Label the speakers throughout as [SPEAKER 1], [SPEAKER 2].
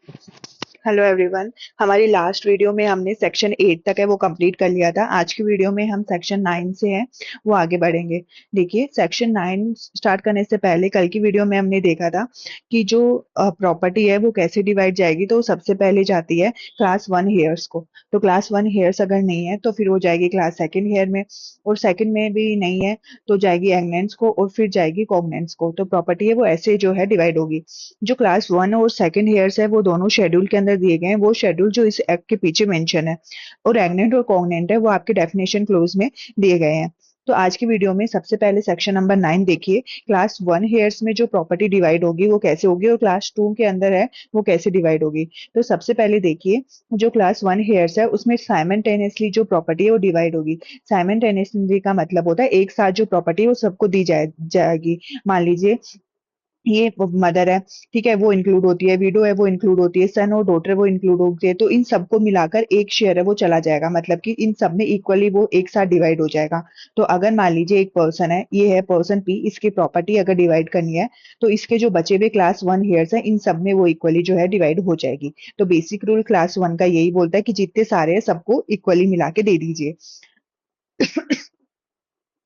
[SPEAKER 1] Hello everyone. हमारी last video में हमने सेक्शन 8 तक है वो कंप्लीट कर लिया था। आज की वीडियो में हम सेक्शन 9 से हैं वो आगे बढ़ेंगे। देखिए, सेक्शन 9 स्टार्ट करने से पहले कल की वीडियो में हमने देखा था कि जो प्रॉपर्टी है वो कैसे डिवाइड जाएगी। तो सबसे पहले जाती है क्लास 1 हेयर्स को। तो क्लास 1 हेयर्स अगर नहीं है तो फिर वो जाएगी क्लास सेकंड हेयर में, और सेकंड में भी नहीं है तो जाएगी एंगनेंस को, और फिर जाएगी कॉग्नेंस को। तो प्रॉपर्टी है वो ऐसे जो है डिवाइड होगी। जो क्लास 1 और सेकंड हेयर्स है वो दोनों शेड्यूल के अंदर दिए गए हैं। वो शेड्यूल जो इस एक्ट के पीछे मेंशन है, और एग्नेंट और कॉग्नेंट है वो आपके डेफिनेशन क्लोज में दिए गए हैं। तो आज की वीडियो में सबसे पहले सेक्शन नंबर 9 देखिए। क्लास 1 हेयर्स में जो प्रॉपर्टी डिवाइड होगी वो कैसे होगी, और क्लास 2 के अंदर है वो कैसे डिवाइड होगी। तो सबसे पहले देखिए, जो क्लास 1 हेयर्स है उसमें साइमल्टेनियसली जो प्रॉपर्टी है वो डिवाइड होगी। साइमल्टेनियसली का मतलब होता है एक साथ जो प्रॉपर्टी है वो सबको दी जाएगी। मान लीजिए ये मदर है, ठीक है, वो इंक्लूड होती है, विडो है वो इंक्लूड होती है, सन और डॉटर वो इंक्लूड होती है। तो इन सबको मिलाकर एक शेयर है वो चला जाएगा, मतलब कि इन सब में इक्वली वो एक साथ डिवाइड हो जाएगा। तो अगर मान लीजिए एक पर्सन है, ये है पर्सन पी, इसकी प्रॉपर्टी अगर डिवाइड करनी है तो इसके जो बचे हुए क्लास 1 हेयर्स है इन सब में वो इक्वली जो है डिवाइड हो जाएगी। तो बेसिक रूल क्लास 1 का यही बोलता है कि जितने सारे हैं सबको इक्वली मिला के दे दीजिए।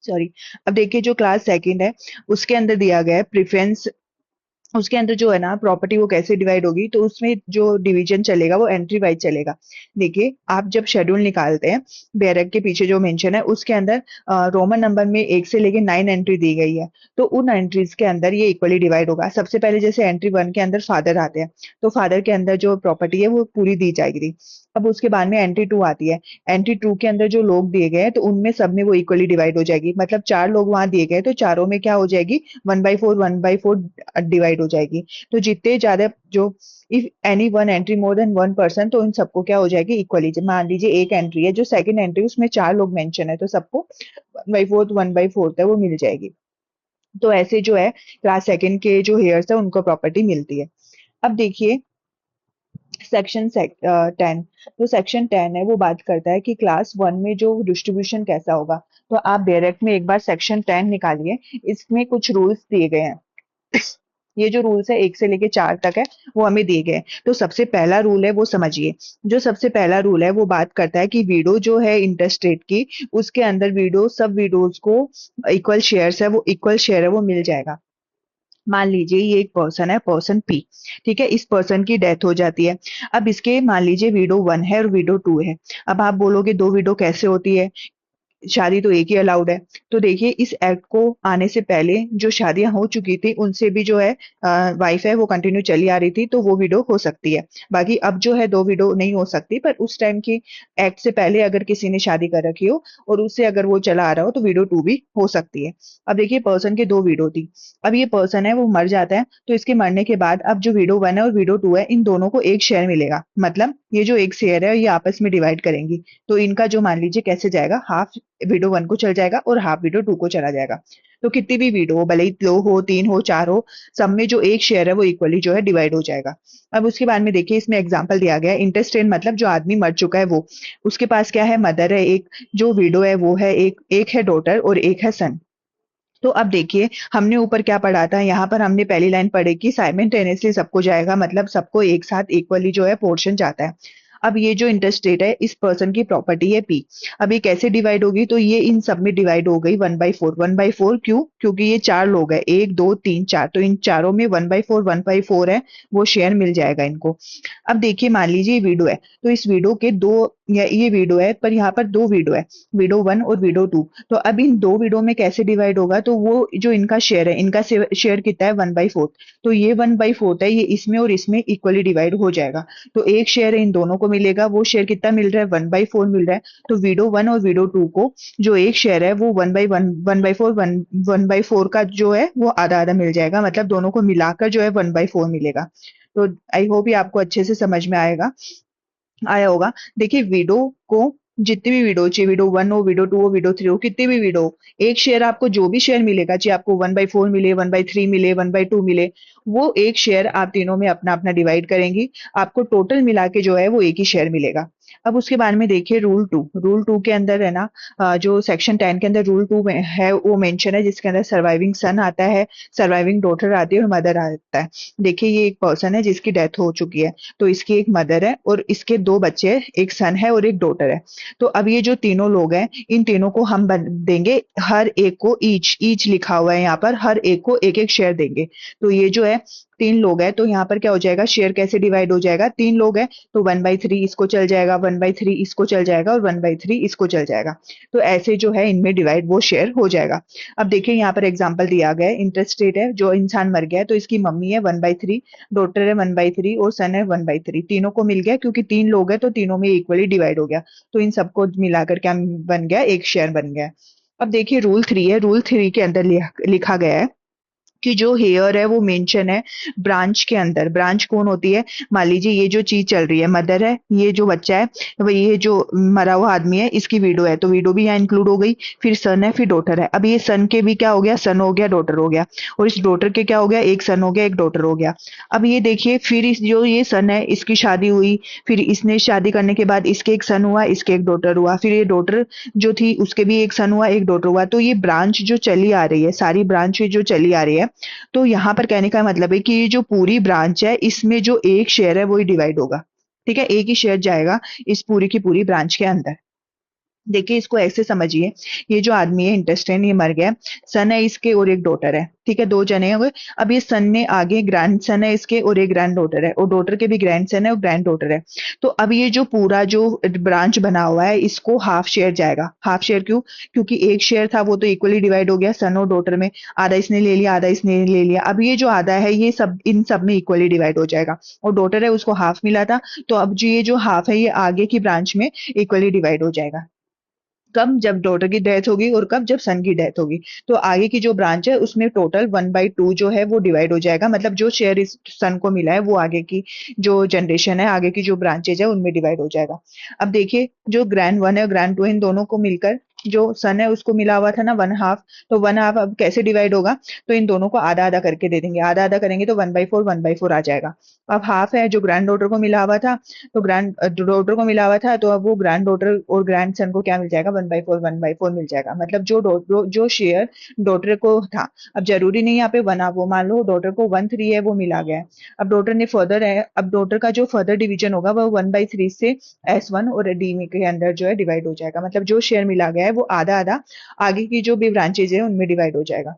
[SPEAKER 1] सॉरी। अब देखिए, जो क्लास सेकंड है उसके अंदर दिया गया है प्रेफरेंस। उसके अंदर जो है ना प्रॉपर्टी वो कैसे डिवाइड होगी, तो उसमें जो डिवीजन चलेगा वो एंट्री वाइज चलेगा। देखिए, आप जब शेड्यूल निकालते हैं, बैरक के पीछे जो मेंशन है उसके अंदर रोमन नंबर में 1 से लेके 9 एंट्री दी गई है। तो उन एंट्रीज के अंदर ये इक्वली डिवाइड होगा। सबसे पहले जैसे एंट्री 1 के अंदर फादर आते हैं, तो फादर के अंदर जो प्रॉपर्टी है वो पूरी दी जाएगी। अब उसके बाद में एंट्री 2 आती है। एंट्री 2 के अंदर जो लोग दिए गए हैं तो उनमें सब में वो इक्वली डिवाइड हो जाएगी। मतलब 4 लोग वहां दिए गए तो चारों में क्या हो जाएगी, 1/4 1/4 डिवाइड हो जाएगी। तो जितने ज्यादा जो, if any one entry more than one person, तो इन सबको क्या हो जाएगी इक्वली। मान लीजिए एक एंट्री है जो सेकंड एंट्री, उसमें 4 लोग मेंशन है तो सबको 1/4 1/4 है वो मिल जाएगी। तो ऐसे जो है क्लास सेकंड के जो हेयर्स है उनको प्रॉपर्टी मिलती है। अब देखिए सेक्शन 10। तो सेक्शन 10 है वो बात करता है कि क्लास 1 में जो डिस्ट्रीब्यूशन कैसा होगा। तो आप डायरेक्ट में एक बार सेक्शन 10 निकालिए। इसमें कुछ रूल्स दिए गए हैं। ये जो रूल्स है 1 से लेके 4 तक है वो हमें दिए गए हैं। तो सबसे पहला रूल है वो समझिए। जो सबसे पहला रूल है वो बात करता है कि विडो जो है इंटरस्टेट की, उसके अंदर विडो सब विडोज को इक्वल शेयर्स है वो इक्वल शेयर है वो मिल जाएगा। मान लीजिए ये एक पर्सन है, पर्सन पी, ठीक है, इस पर्सन की डेथ हो जाती है। अब इसके मान लीजिए विडो 1 है और विडो 2 है। अब आप बोलोगे दो विडो कैसे होती है, शादी तो एक ही अलाउड है। तो देखिए, इस एक्ट को आने से पहले जो शादियां हो चुकी थी उनसे भी जो है वाइफ है वो कंटिन्यू चली आ रही थी तो वो विडो हो सकती है। बाकी अब जो है दो विडो नहीं हो सकती, पर उस टाइम की एक्ट से पहले अगर किसी ने शादी कर रखी हो और उससे अगर वो चला आ रहा हो तो विडो 2 भी हो सकती है। अब देखिए, पर्सन के दो विडो थी। अब ये पर्सन है वो मर जाता है, तो इसके मरने के बाद अब जो विडो 1 है और विडो 2 है इन दोनों को एक शेयर मिलेगा। मतलब ये जो एक शेयर है ये आपस में डिवाइड करेंगी। तो इनका जो मान लीजिए कैसे जाएगा, हाफ विडो 1 को चल जाएगा और हाफ विडो 2 को चला जाएगा। तो कितनी भी विडो हो, भले ही 2 हो 3 हो 4 हो, सब में जो एक शेयर है वो इक्वली जो है डिवाइड हो जाएगा। अब उसके बाद में देखिए, इसमें एग्जांपल दिया गया है इंटेस्टेड, मतलब जो आदमी मर चुका है वो, उसके पास क्या है, मदर है एक, जो विडो है वो है एक, एक है डॉटर और एक है सन। तो अब देखिए, हमने ऊपर क्या पढ़ा था, यहाँ पर हमने पहली लाइन पढ़ी कि साइमल्टेनियसली सबको जाएगा, मतलब सबको एक साथ इक्वली जो है पोर्शन जाता है। अब ये जो इंटरेस्ट रेट है इस पर्सन की प्रॉपर्टी है पी। अब ये कैसे डिवाइड होगी, तो ये इन सब में डिवाइड हो गई 1/4 1/4। क्यों? क्योंकि ये 4 लोग हैं, 1 2 3 4, तो इन चारों में 1/4 1/4 है वो शेयर मिल जाएगा इनको। अब देखिए, मान लीजिए ये विडो है, तो इस विडो के दो, या ये विडो है पर यहाँ पर दो विडो है, विडो 1 और विडो 2। तो अब इन दो विडो में कैसे डिवाइड होगा, तो वो जो इनका शेयर है, इनका शेयर कितना है 1/4। तो ये 1/4 है, ये इसमें और इसमें इक्वली डिवाइड हो जाएगा। तो एक शेयर इन दोनों को मिलेगा, वो शेयर कितना मिल रहा है, 1/4 मिल रहा है। तो विडो 1 और विडो 2 को जो एक शेयर है वो 1/1 1/4 1/4 का जो है वो आधा आधा मिल जाएगा, मतलब दोनों को मिलाकर जो है 1/4 मिलेगा। तो आई होप ये आपको अच्छे से समझ में आया होगा। देखिए, विडो को जितनी भी विडो, चाहे विडो 1 हो, विडो 2 हो, विडो 3 हो, कितनी भी विडो हो, एक शेयर आपको जो भी शेयर मिलेगा, चाहे आपको 1/4 मिले, 1/3 मिले, 1/2 मिले, वो एक शेयर आप तीनों में अपना अपना डिवाइड करेंगी। आपको टोटल मिला के जो है वो एक ही शेयर मिलेगा। अब उसके बाद में देखिए रूल 2 के अंदर है ना, जो सेक्शन 10 के अंदर रूल 2 में है वो मेंशन है, जिसके अंदर सर्वाइविंग सन आता है, सर्वाइविंग डॉटर आती है और मदर आता है। देखिए ये एक पर्सन है जिसकी डेथ हो चुकी है, तो इसकी एक मदर है और इसके 2 बच्चे हैं, एक सन है और एक डॉटर है। तो अब ये जो तीनों लोग हैं, इन तीनों को हम देंगे, हर एक को ईच ईच लिखा हुआ है यहाँ पर, हर एक को एक एक शेयर देंगे। तो ये जो है 3 लोग हैं, तो यहाँ पर क्या हो जाएगा, शेयर कैसे डिवाइड हो जाएगा, 3 लोग हैं तो 1/3 इसको चल जाएगा, 1/3 इसको चल जाएगा और 1/3 इसको चल जाएगा। तो ऐसे जो है इनमें डिवाइड वो शेयर हो जाएगा। अब देखिए यहाँ पर एग्जाम्पल दिया गया है, इंटरेस्टेड है, जो इंसान मर गया है तो इसकी मम्मी है 1/3, डॉटर है 1/3 और सन है 1/3, तीनों को मिल गया, क्योंकि 3 लोग हैं तो तीनों में इक्वली डिवाइड हो गया। तो इन सबको मिलाकर क्या बन गया, एक शेयर बन गया। अब देखिए रूल 3 है, रूल 3 के अंदर लिखा गया है कि जो हेयर है वो मेंशन है ब्रांच के अंदर। ब्रांच कौन होती है, मान लीजिए ये जो चीज चल रही है, मदर है, ये जो बच्चा है, वो ये जो मरा हुआ आदमी है इसकी विडो है, तो विडो भी यहाँ इंक्लूड हो गई, फिर सन है, फिर डॉटर है। अब ये सन के भी क्या हो गया, सन हो गया, डॉटर हो गया, और इस डॉटर के क्या हो गया, एक सन हो गया, एक डॉटर हो गया। अब ये देखिए फिर इस जो ये सन है इसकी शादी हुई, फिर इसने शादी करने के बाद इसके एक सन हुआ, इसके एक डॉटर हुआ, फिर ये डॉटर जो थी उसके भी एक सन हुआ, एक डॉटर हुआ। तो ये ब्रांच जो चली आ रही है, सारी ब्रांच जो चली आ रही है, तो यहाँ पर कहने का मतलब है कि ये जो पूरी ब्रांच है इसमें जो एक शेयर है वही डिवाइड होगा। ठीक है, एक ही शेयर जाएगा इस पूरी की पूरी ब्रांच के अंदर। देखिए इसको ऐसे समझिए, ये जो आदमी है इंटेस्टाइन, ये मर गया, सन है इसके और एक डॉटर है, ठीक है, 2 जने हो गए। अब ये सन ने आगे ग्रैंड सन है इसके और एक ग्रैंड डॉटर है, और डॉटर के भी ग्रैंड सन है और ग्रैंड डॉटर है। तो अब ये जो पूरा जो ब्रांच बना हुआ है इसको हाफ शेयर जाएगा। हाफ शेयर क्यों, क्योंकि एक शेयर था वो तो इक्वली डिवाइड हो गया सन और डॉटर में, आधा इसने ले लिया आधा इसने ले लिया। अब ये जो आधा है ये सब इन सब में इक्वली डिवाइड हो जाएगा, और डॉटर है उसको हाफ मिला था, तो अब जो ये जो हाफ है ये आगे की ब्रांच में इक्वली डिवाइड हो जाएगा। कब, जब डॉटर की डेथ होगी, और कब, जब सन की डेथ होगी। तो आगे की जो ब्रांच है उसमें टोटल 1/2 जो है वो डिवाइड हो जाएगा, मतलब जो शेयर इस सन को मिला है वो आगे की जो जनरेशन है, आगे की जो ब्रांचेज है उनमें डिवाइड हो जाएगा। अब देखिए जो ग्रैंड 1 है और ग्रैंड 2 इन दोनों को मिलकर जो सन है उसको मिला हुआ था ना 1/2, तो 1/2 अब कैसे डिवाइड होगा, तो इन दोनों को आधा आधा करके दे देंगे, आधा आधा करेंगे तो 1/4 आ जाएगा। अब हाफ है जो ग्रैंड डॉटर को मिला हुआ था, तो ग्रैंड डॉटर को मिला हुआ था, तो अब वो ग्रैंड डॉटर और ग्रैंड सन को क्या मिल जाएगा, 1/4 मिल जाएगा, मतलब जो शेयर डॉटर को था। अब जरूरी नहीं यहाँ पे वन, आप वो मान लो डॉटर को 1/3 है वो मिला गया है। अब डॉटर ने फर्दर है, अब डॉटर का जो फर्दर डिवीजन होगा वो 1/3 से S1 और डी के अंदर जो है डिवाइड हो जाएगा, मतलब जो शेयर मिला गया है वो आधा आधा आगे की जो भी ब्रांचेज है उनमें डिवाइड हो जाएगा।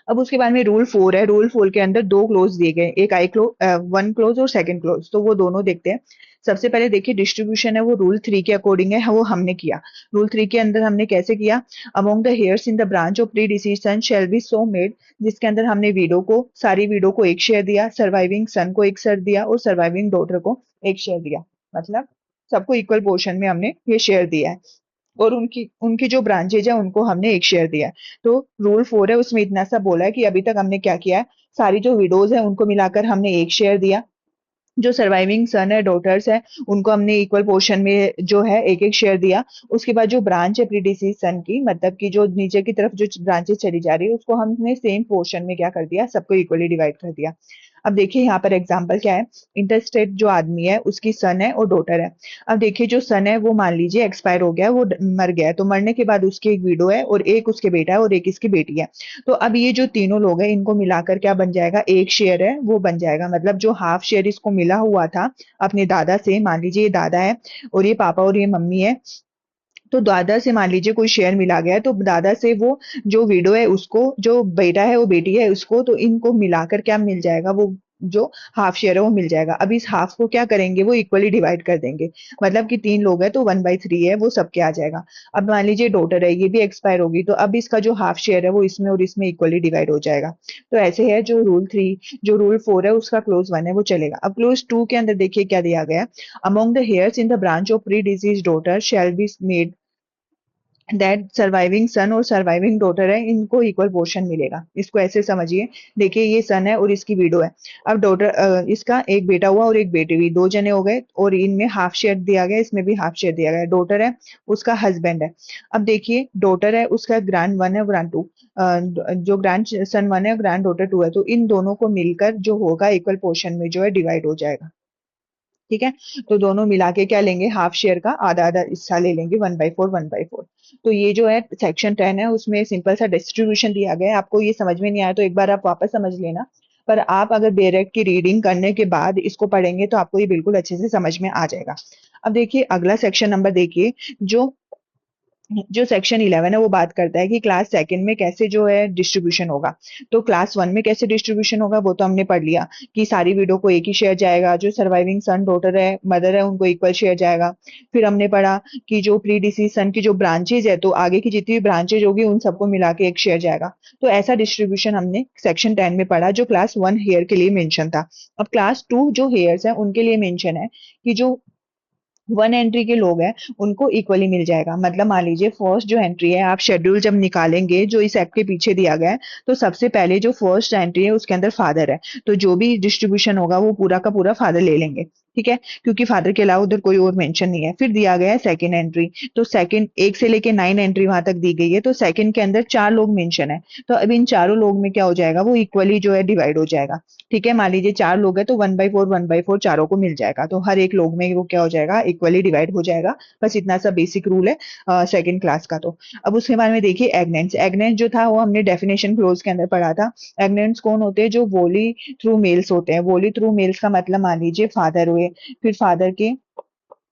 [SPEAKER 1] अब उसके बाद में रूल 4 है, रूल 4 के अंदर 2 क्लोज दिए गए, एक आई क्लोज, 1 क्लोज और सेकंड क्लोज, तो वो दोनों देखते हैं। सबसे पहले देखिए डिस्ट्रीब्यूशन है वो रूल 3 के अकॉर्डिंग है, वो हमने किया। रूल 3 के अंदर हमने कैसे किया, among the heirs in the branch of predeceased son shall be so made, जिसके अंदर हमने विडो को, सारी विडो को एक शेयर दिया, सर्वाइविंग सन को एक शेयर दिया और सर्वाइविंग डॉटर को एक शेयर दिया, मतलब सबको इक्वल पोर्शन में हमने ये शेयर दिया है, और उनकी उनकी जो ब्रांचेज है उनको हमने एक शेयर दिया है। तो रूल 4 है उसमें इतना सा बोला है कि अभी तक हमने क्या किया है, सारी जो विडोज है उनको मिलाकर हमने एक शेयर दिया, जो सर्वाइविंग सन है डॉटर्स है उनको हमने इक्वल पोर्शन में जो है एक एक शेयर दिया। उसके बाद जो ब्रांच है प्रीडिसीज सन की, मतलब कि जो नीचे की तरफ जो ब्रांचेस चली जा रही है उसको हमने सेम पोर्शन में क्या कर दिया, सबको इक्वली डिवाइड कर दिया। अब देखिए यहाँ पर एग्जाम्पल क्या है, इंटरस्टेट जो आदमी है उसकी सन है और डॉटर है। अब देखिए जो सन है वो मान लीजिए एक्सपायर हो गया है, वो मर गया है, तो मरने के बाद उसकी एक विडो है और एक उसके बेटा है और एक इसकी बेटी है। तो अब ये जो तीनों लोग हैं इनको मिलाकर क्या बन जाएगा, एक शेयर है वो बन जाएगा, मतलब जो हाफ शेयर इसको मिला हुआ था अपने दादा से, मान लीजिए ये दादा है और ये पापा और ये मम्मी है, तो दादा से मान लीजिए कोई शेयर मिला गया है, तो दादा से वो जो विडो है उसको, जो बेटा है वो बेटी है उसको, तो इनको मिलाकर क्या मिल जाएगा, वो जो हाफ शेयर है वो मिल जाएगा। अब इस हाफ को क्या करेंगे, वो इक्वली डिवाइड कर देंगे, मतलब कि 3 लोग हैं तो 1/3 है वो सबके आ जाएगा। अब मान लीजिए डॉटर है, ये भी एक्सपायर होगी, तो अब इसका जो हाफ शेयर है वो इसमें और इसमें इक्वली डिवाइड हो जाएगा। तो ऐसे है जो रूल 3, जो रूल 4 है उसका क्लोज 1 है वो चलेगा। अब क्लोज 2 के अंदर देखिए क्या दिया गया है, among the heirs in the branch of predeceased daughter shall be made that surviving son और सर्वाइविंग डॉटर है इनको इक्वल पोर्शन मिलेगा। इसको ऐसे समझिए, देखिए ये सन है और इसकी विडो है। अब डॉटर, इसका एक बेटा हुआ और एक बेटी हुई, 2 जने हो गए और इनमें हाफ शेयर दिया गया, इसमें भी हाफ शेयर दिया गया। डॉटर है उसका हस्बैंड है। अब देखिए डॉटर है उसका ग्रैंड 1 है ग्रैंड 2, जो ग्रैंड सन 1 है ग्रैंड डॉटर 2 है, तो इन दोनों को मिलकर जो होगा इक्वल पोर्शन में जो है डिवाइड हो जाएगा। ठीक है। तो दोनों मिला के क्या लेंगे, हाफ शेयर का आधा आधा हिस्सा ले लेंगे, 1/4 1/4। तो ये जो है सेक्शन 10 है, उसमें सिंपल सा डिस्ट्रीब्यूशन दिया गया है। आपको ये समझ में नहीं आया तो एक बार आप वापस समझ लेना, पर आप अगर डायरेक्ट की रीडिंग करने के बाद इसको पढ़ेंगे तो आपको ये बिल्कुल अच्छे से समझ में आ जाएगा। अब देखिए अगला सेक्शन नंबर देखिए, जो जो सेक्शन 11 है वो बात करता है कि क्लास सेकंड में कैसे जो है डिस्ट्रीब्यूशन होगा। तो क्लास वन में कैसे डिस्ट्रीब्यूशन होगा वो तो हमने पढ़ लिया कि सारी विडो को एक ही शेयर जाएगा, जो सर्वाइविंग सन डॉटर है मदर है उनको इक्वल शेयर जाएगा। फिर हमने पढ़ा कि जो प्री डिसीज सन की जो ब्रांचेज है, तो आगे की जितनी भी ब्रांचेज होगी उन सबको मिला के एक शेयर जाएगा। तो ऐसा डिस्ट्रीब्यूशन हमने सेक्शन 10 में पढ़ा, जो क्लास वन हेयर के लिए मेंशन था। अब क्लास टू जो हेयर्स है उनके लिए मेंशन है कि जो वन एंट्री के लोग हैं उनको इक्वली मिल जाएगा। मतलब मान लीजिए फर्स्ट जो एंट्री है, आप शेड्यूल जब निकालेंगे जो इस एक्ट के पीछे दिया गया है, तो सबसे पहले जो फर्स्ट एंट्री है उसके अंदर फादर है, तो जो भी डिस्ट्रीब्यूशन होगा वो पूरा का पूरा फादर ले लेंगे। ठीक है, क्योंकि फादर के अलावा उधर कोई और मेंशन नहीं है। फिर दिया गया है सेकंड एंट्री, तो सेकंड 1 से लेके 9 एंट्री वहां तक दी गई है, तो सेकंड के अंदर 4 लोग मेंशन है। तो अब इन चारों लोग में क्या हो जाएगा, वो इक्वली जो है डिवाइड हो जाएगा। ठीक है, मान लीजिए 4 लोग हैं तो 1/4 चारों को मिल जाएगा, तो हर एक लोग में वो क्या हो जाएगा, इक्वली डिवाइड हो जाएगा। बस इतना सा बेसिक रूल है सेकंड क्लास का। तो अब उसके बारे में देखिए एग्नेंट्स। एग्नेंट्स जो था वो हमने डेफिनेशन क्लोज के अंदर पढ़ा था। एग्नेंट्स कौन होते हैं, जो वोली थ्रू मेल्स होते हैं। वोली थ्रू मेल्स का मतलब मान लीजिए फादर हुए, फिर फादर के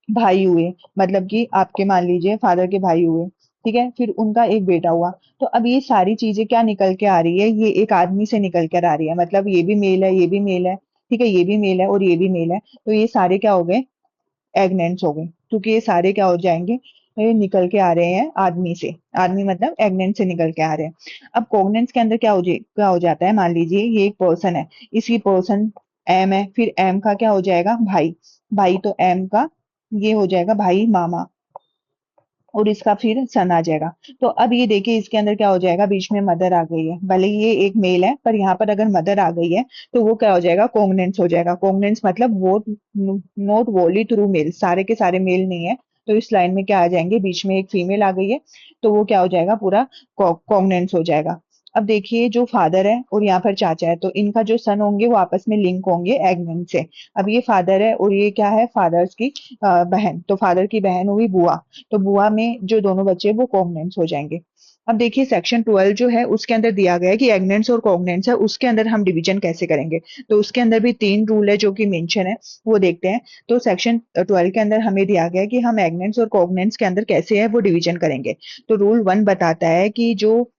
[SPEAKER 1] भाई हुए, मतलब कि आपके मान लीजिए फादर के भाई हुए, ठीक है, फिर उनका एक बेटा हुआ। तो अब ये सारी चीजें क्या निकल के आ रही है, ये एक आदमी से निकल कर आ रही है। मतलब ये भी मेल है, ये भी मेल है, ठीक है, ये भी मेल है और ये भी मेल है। तो ये सारे क्या हो गए, एग्नेंट्स हो गए, क्योंकि ये सारे क्या हो जाएंगे, ये निकल के आ रहे हैं आदमी से। आदमी मतलब एग्नेंट से निकल के आ रहे हैं। अब कोग्नेंट्स के अंदर क्या हो जाता है, मान लीजिए ये एक पर्सन है, इसी पर्सन एम है, फिर एम का क्या हो जाएगा, भाई। भाई तो एम का ये हो जाएगा भाई मामा, और इसका फिर सन आ जाएगा। तो अब ये देखिए इसके अंदर क्या हो जाएगा, बीच में मदर आ गई है। भले ही ये एक मेल है पर यहाँ पर अगर मदर आ गई है तो वो क्या हो जाएगा, कोंगनेंस हो जाएगा। कोंगनेंस मतलब वो नोट वोली थ्रू मेल, सारे के सारे मेल नहीं है। तो इस लाइन में क्या आ जाएंगे, बीच में एक फीमेल आ गई है, तो वो क्या हो जाएगा, पूरा कोंगनेंस हो जाएगा। अब देखिए जो फादर है और यहाँ पर चाचा है, तो इनका जो सन होंगे वो आपस में लिंक होंगे एग्नेंट से। अब ये फादर है और ये क्या है, फादर्स की बहन, तो फादर की बहन हुई बुआ। तो बुआ में जो दोनों बच्चे हैं वो कॉग्नेंट्स हो जाएंगे। अब देखिए सेक्शन 12 जो है उसके अंदर दिया गया है कि एग्नेंट्स और कॉग्नेंट्स है, उसके अंदर हम डिवीजन कैसे करेंगे। तो उसके अंदर भी 3 रूल है जो कि मेंशन है, वो देखते हैं। तो सेक्शन 12 के अंदर हमें दिया गया है कि हम एग्नेंट्स और कॉग्नेंट्स के अंदर कैसे है वो डिवीजन करेंगे। तो रूल 1 बताता है कि जो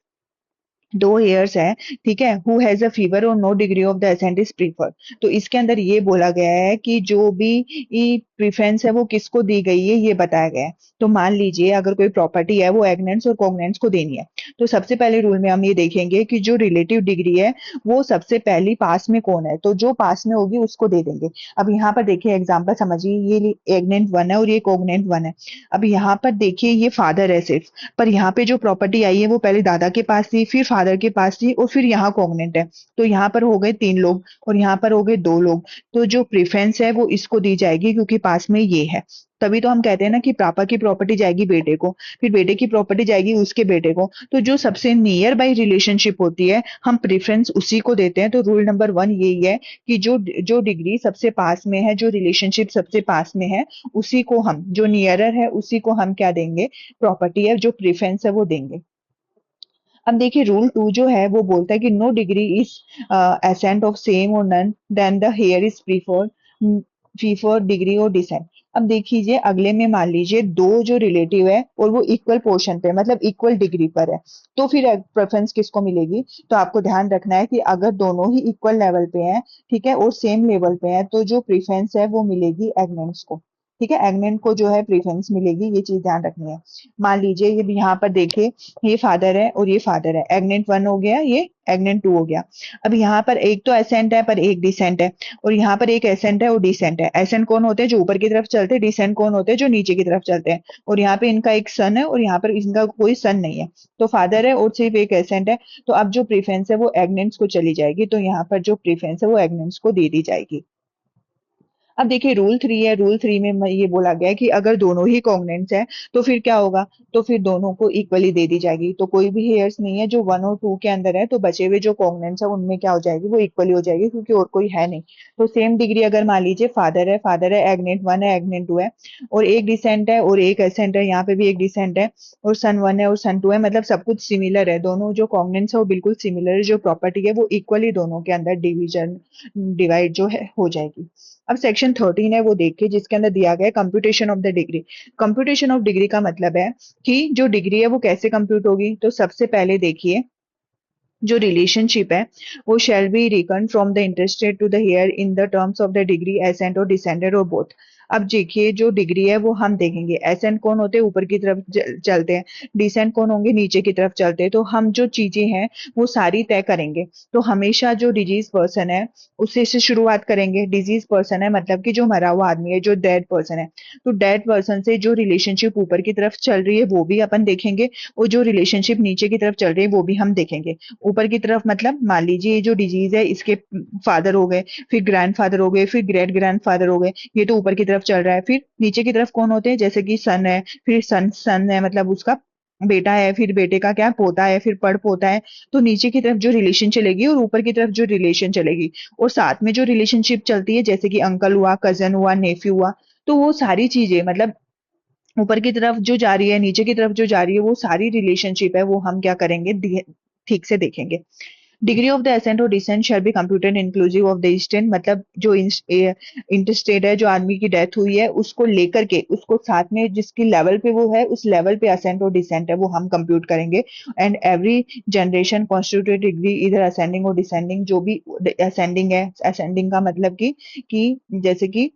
[SPEAKER 1] 2 हेयर्स है, ठीक है, हु हैज अ फीवर और no degree of the ascent is prefer. तो इसके अंदर ये बोला गया है कि जो भी प्रीफरेंस है वो किसको दी गई है ये बताया गया है। तो मान लीजिए अगर कोई प्रॉपर्टी है वो एग्नेंट्स और कोग्नेंट्स को देनी है, तो सबसे पहले रूल में हम ये देखेंगे कि जो रिलेटिव डिग्री है वो सबसे पहली पास में कौन है, तो जो पास में होगी उसको दे देंगे। अब यहाँ पर देखिए एग्जाम्पल समझिए, ये एग्नेंट 1 है और ये कोग्नेंट 1 है। अब यहाँ पर देखिए ये फादर है सिर्फ, पर यहाँ पे जो प्रॉपर्टी आई है वो पहले दादा के पास थी, फिर फादर के पास थी और फिर यहाँ कॉग्नेंट है। तो यहाँ पर हो गए 3 लोग और यहाँ पर हो गए 2 लोग। तो जो प्रेफरेंस है वो इसको दी जाएगी क्योंकि पास में ये है। तभी तो हम कहते हैं ना कि पापा की प्रॉपर्टी जाएगी बेटे को, फिर बेटे की प्रॉपर्टी जाएगी उसके बेटे को। तो जो सबसे नियर बाई रिलेशनशिप होती है हम प्रेफरेंस उसी को देते हैं। तो रूल नंबर 1 यही है कि जो जो डिग्री सबसे पास में है, जो रिलेशनशिप सबसे पास में है, उसी को हम, जो नियरर है उसी को हम क्या देंगे, प्रॉपर्टी है, जो प्रेफरेंस है वो देंगे। अब देखिए रूल 2 जो है वो बोलता है कि no degree is ascent of same और none then the heir is preferred degree और डिसेंट। अब देखिए अगले में मान लीजिए 2 जो रिलेटिव है और वो इक्वल पोर्शन पे मतलब इक्वल डिग्री पर है, तो फिर प्रेफरेंस किसको मिलेगी। तो आपको ध्यान रखना है कि अगर दोनों ही इक्वल लेवल पे हैं, ठीक है, और सेम लेवल पे हैं, तो जो प्रेफरेंस है वो मिलेगी एग्नेंट्स को। ठीक है, एग्नेंट को जो है प्रेफरेंस मिलेगी, ये चीज ध्यान रखनी है। मान लीजिए ये यहाँ पर देखिए, ये फादर है और ये फादर है, एग्नेंट 1 हो गया, ये एग्नेंट 2 हो गया। अब यहाँ पर एक तो एसेंट है पर एक डिसेंट है, और यहाँ पर एक एसेंट है और डिसेंट है। एसेंट कौन होते हैं, जो ऊपर की तरफ चलते हैं, डिसेंट कौन होते हैं, जो नीचे की तरफ चलते हैं। और यहाँ पे इनका एक सन है और यहाँ पर इनका कोई सन नहीं है, तो फादर है और सिर्फ एक एसेंट है। तो अब जो प्रीफरेंस है वो एग्नेंट्स को चली जाएगी, तो यहाँ पर जो प्रीफरेंस है वो एग्नेंट्स को दे दी जाएगी। अब देखिए रूल 3 है, रूल 3 में ये बोला गया है कि अगर दोनों ही कॉन्ग्रेंट्स है तो फिर क्या होगा, तो फिर दोनों को इक्वली दे दी जाएगी। तो कोई भी हेयर्स नहीं है जो 1 और 2 के अंदर है, तो बचे हुए जो कॉन्ग्रेंट्स है उनमें क्या हो जाएगी, वो इक्वली हो जाएगी, क्योंकि और कोई है नहीं। तो सेम डिग्री अगर मान लीजिए फादर है, एग्नेट 1 है, एग्नेट 2 है, और एक डिसेंट है और एक एसेंट है, यहाँ पे भी एक डिसेंट है, और सन 1 है और सन 2 है, मतलब सब कुछ सिमिलर है, दोनों जो कॉन्ग्रेंट्स है वो बिल्कुल सिमिलर है, जो प्रॉपर्टी है वो इक्वली दोनों के अंदर डिवाइड जो है हो जाएगी। अब सेक्शन 13 है वो देखिए, जिसके अंदर दिया गया है computation of the degree. Computation of degree का मतलब है कि जो डिग्री है वो कैसे कंप्यूट होगी। तो सबसे पहले देखिए, जो रिलेशनशिप है वो shall be reckon from the interested to the heir in the terms of the degree ascent और डिसेंडेड और बोथ। अब देखिए जो डिग्री है वो हम देखेंगे, एसेंट कौन होते हैं, ऊपर की तरफ चलते हैं, डिसेंट कौन होंगे, नीचे की तरफ चलते हैं। तो हम जो चीजें हैं वो सारी तय करेंगे। तो हमेशा जो डिजीज पर्सन है उससे से शुरुआत करेंगे। डिजीज पर्सन है मतलब कि जो मरा हुआ आदमी है, जो डेड पर्सन है, तो डेड पर्सन से जो रिलेशनशिप ऊपर की तरफ चल रही है वो भी अपन देखेंगे, और जो रिलेशनशिप नीचे की तरफ चल रही है वो भी हम देखेंगे। ऊपर की तरफ मतलब मान लीजिए ये जो डिजीज है इसके फादर हो गए, फिर ग्रैंडफादर हो गए, फिर ग्रेट ग्रैंडफादर हो गए, ये तो ऊपर की तरफ चल रहा है। फिर नीचे की तरफ कौन होते हैं, जैसे कि सन है, फिर सन है मतलब उसका बेटा है, फिर बेटे का क्या पोता है, फिर पड़ पोता है। तो नीचे की तरफ जो रिलेशन चलेगी और ऊपर की तरफ जो रिलेशन चलेगी, और साथ में जो रिलेशनशिप चलती है जैसे कि अंकल हुआ, कजन हुआ, नेफ्यू हुआ, तो वो सारी चीजें मतलब ऊपर की तरफ जो जा रही है, नीचे की तरफ जो जा रही है, वो सारी रिलेशनशिप है वो हम क्या करेंगे, ठीक से देखेंगे। डिग्री ऑफ द एसेंट और descent shall be computed inclusive of the intestate, मतलब जो इंटरस्टेट है, जो आदमी की डेथ हुई है उसको लेकर के, उसको साथ में जिसकी लेवल पे वो है उस लेवल पे असेंट और डिसेंट है वो हम कंप्यूट करेंगे। And every generation constituted degree इधर असेंडिंग और डिसेंडिंग, जो भी असेंडिंग है, असेंडिंग का मतलब कि जैसे कि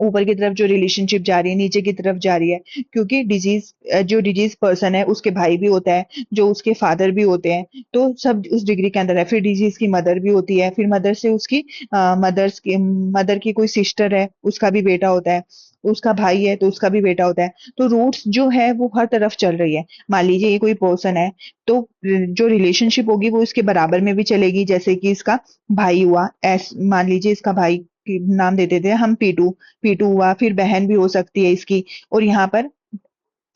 [SPEAKER 1] ऊपर की तरफ जो रिलेशनशिप जा रही है, नीचे की तरफ जा रही है, क्योंकि डिजीज जो डिजीज पर्सन है उसके भाई भी होता है, जो उसके फादर भी होते हैं, तो सब उस डिग्री के अंदर है। फिर डिजीज की मदर भी होती है, फिर मदर से उसकी मदर की कोई सिस्टर है, उसका भी बेटा होता है, उसका भाई है तो उसका भी बेटा होता है। तो रूट्स जो है वो हर तरफ चल रही है। मान लीजिए ये कोई पर्सन है, तो जो रिलेशनशिप होगी वो इसके बराबर में भी चलेगी, जैसे कि इसका भाई हुआ, एस मान लीजिए इसका भाई नाम दे देते हैं हम पीटू, पीटू हुआ, फिर बहन भी हो सकती है इसकी, और यहाँ पर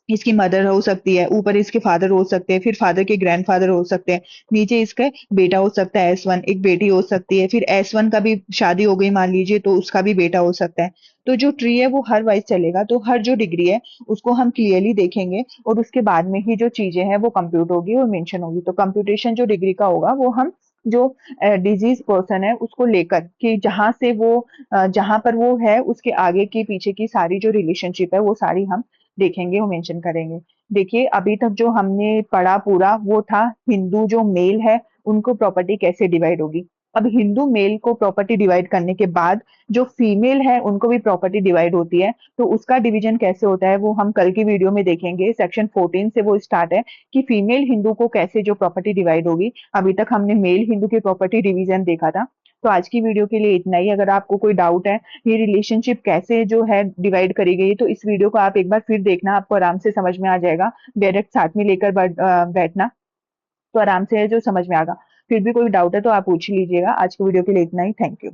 [SPEAKER 1] इसकी मदर हो सकती है, ऊपर इसके फादर हो सकते हैं, फिर फादर के ग्रैंडफादर हो सकते हैं, नीचे इसका बेटा हो सकता है S1, एक बेटी हो सकती है, फिर S1 का भी शादी हो गई मान लीजिए तो उसका भी बेटा हो सकता है। तो जो ट्री है वो हर वाइज चलेगा, तो हर जो डिग्री है उसको हम क्लियरली देखेंगे, और उसके बाद में ही जो चीजें हैं वो कंप्यूट होगी और मेंशन होगी। तो कंप्यूटेशन जो डिग्री का होगा वो हम जो डिजीज पर्सन है उसको लेकर कि जहां से वो जहां पर वो है उसके आगे की पीछे की सारी जो रिलेशनशिप है वो सारी हम देखेंगे, वो मेंशन करेंगे। देखिए अभी तक जो हमने पढ़ा पूरा वो था हिंदू जो मेल है उनको प्रॉपर्टी कैसे डिवाइड होगी। अब हिंदू मेल को प्रॉपर्टी डिवाइड करने के बाद जो फीमेल है उनको भी प्रॉपर्टी डिवाइड होती है, तो उसका डिवीजन कैसे होता है वो हम कल की वीडियो में देखेंगे। सेक्शन 14 से वो स्टार्ट है कि फीमेल हिंदू को कैसे जो प्रॉपर्टी डिवाइड होगी। अभी तक हमने मेल हिंदू की प्रॉपर्टी डिवीजन देखा था। तो आज की वीडियो के लिए इतना ही। अगर आपको कोई डाउट है ये रिलेशनशिप कैसे जो है डिवाइड करी गई, तो इस वीडियो को आप एक बार फिर देखना, आपको आराम से समझ में आ जाएगा। डायरेक्ट साथ में लेकर बैठना, तो आराम से है जो समझ में आएगा। फिर भी कोई डाउट है तो आप पूछ लीजिएगा। आज की वीडियो के लिए इतना ही। Thank you.